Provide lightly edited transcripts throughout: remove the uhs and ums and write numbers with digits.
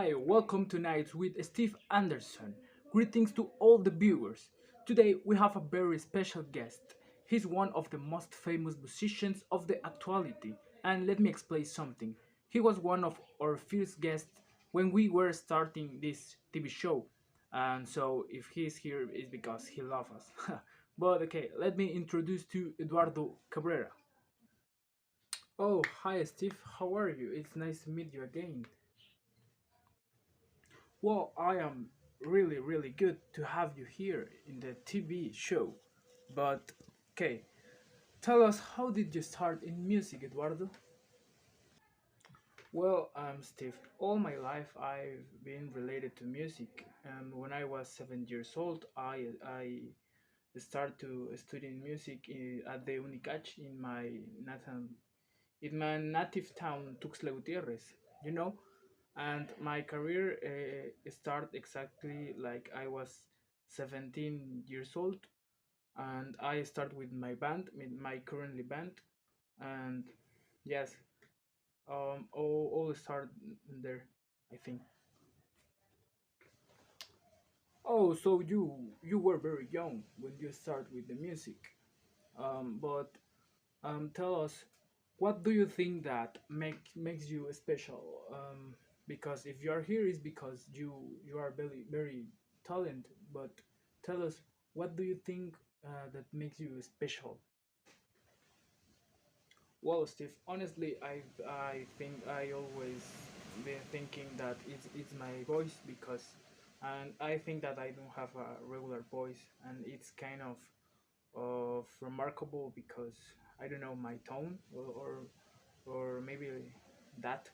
Hi, welcome tonight with Steve Anderson. Greetings to all the viewers. Today we have a very special guest. He's one of the most famous musicians of the actuality. And let me explain something. He was one of our first guests when we were starting this TV show. And so if he's here it's because he loves us. But okay, let me introduce to Eduardo Cabrera. Oh, hi Steve, how are you? It's nice to meet you again. Well, I am really, really good to have you here in the TV show. But, okay, tell us how did you start in music, Eduardo? Well, Steve, all my life I've been related to music. When I was 7 years old, I started to study music at the Unicach in my native town, Tuxtla Gutierrez. You know, and my career started exactly like I was 17 years old, and I start with my band, with my currently band, and yes, all started there, I think. Oh, so you were very young when you start with the music, but tell us, what do you think that makes you special? Because if you are here, is because you are very very talented. But tell us, what do you think that makes you special? Well, Steve, honestly, I think I always been thinking that it's my voice because, and I think that I don't have a regular voice, and it's kind of remarkable because I don't know my tone or maybe that,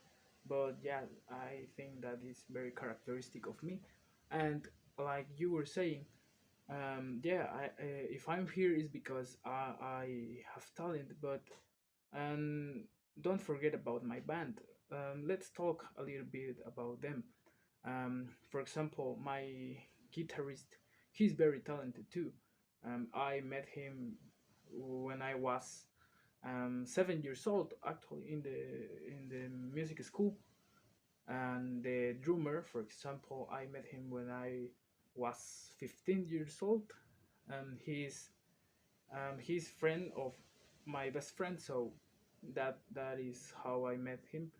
but yeah, I think that is very characteristic of me, and like you were saying, yeah, if I'm here is because I have talent, but and don't forget about my band. Let's talk a little bit about them. For example, my guitarist, he's very talented too. I met him when I was 7 years old, actually, in the music school. And the drummer, for example, I met him when I was 15 years old. He's friend of my best friend, so that is how I met him.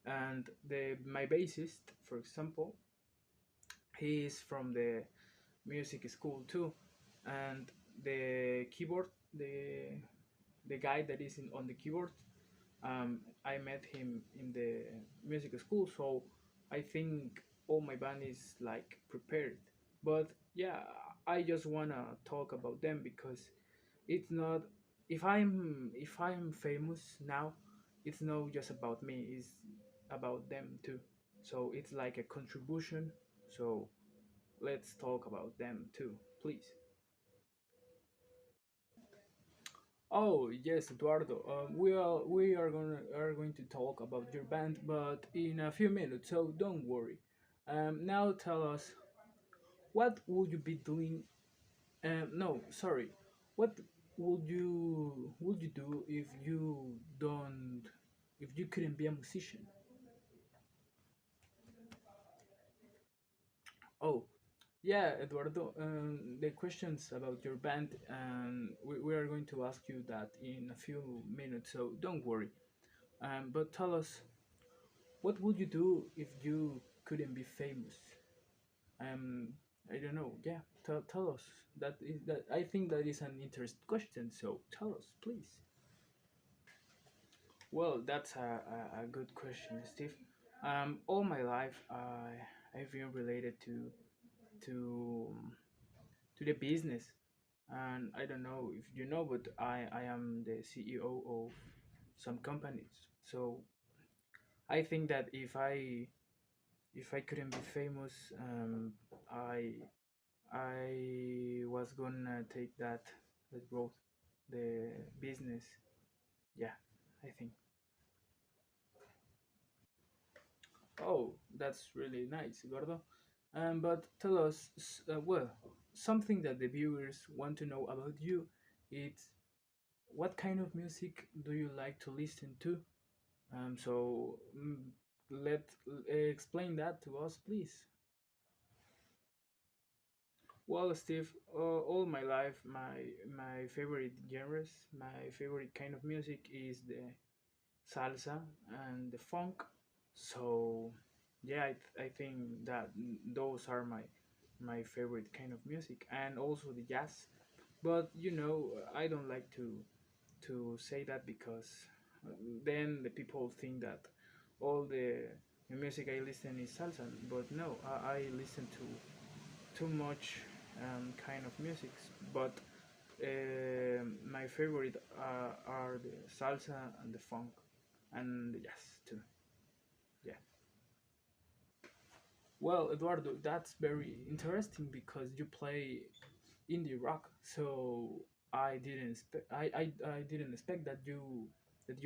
And the my bassist, for example, he is from the music school too, and the keyboard, the guy that is on the keyboard, I met him in the music school, so I think all my band is like prepared. But yeah, I just wanna talk about them because it's not, if I'm famous now, it's not just about me, it's about them too. So it's like a contribution. So let's talk about them too, please. Oh yes, Eduardo. We are going to talk about your band, but in a few minutes. So don't worry. Now tell us, what would you be doing? No, sorry. What would you do if you couldn't be a musician? Oh, yeah, Eduardo. The questions about your band, we are going to ask you that in a few minutes. So don't worry. But tell us, what would you do if you couldn't be famous? Um, I don't know. Yeah, tell us. That. I think that is an interesting question. So tell us, please. Well, that's a good question, Steve. All my life, I've been related to to the business, and I don't know if you know, but I am the CEO of some companies. So I think that if I couldn't be famous, I was gonna take that road, the business. Yeah, I think. Oh, that's really nice, Eduardo. But tell us, well, something that the viewers want to know about you. It's what kind of music do you like to listen to? So let explain that to us, please. Well, Steve, all my life, my favorite genres, my favorite kind of music is the salsa and the funk. So, yeah, I think that those are my favorite kind of music, and also the jazz. But I don't like to say that because then the people think that all the music I listen is salsa. But no, I listen to too much kind of music. But my favorite are the salsa and the funk and the jazz too. Yeah. Well, Eduardo, that's very interesting because you play indie rock. So I didn't expect that you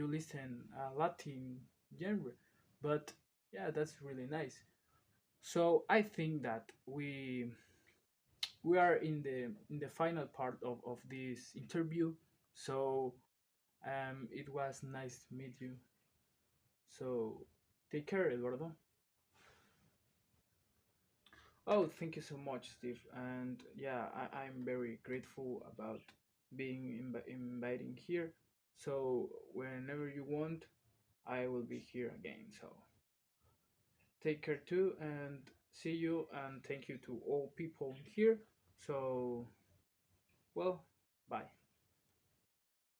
listen Latin genre, but yeah, that's really nice. So I think that we are in the final part of this interview. So it was nice to meet you. So take care, Eduardo. Oh, thank you so much, Steve. And yeah, I'm very grateful about being inviting here. So whenever you want, I will be here again. So take care too, and see you. And thank you to all people here. So, well, bye.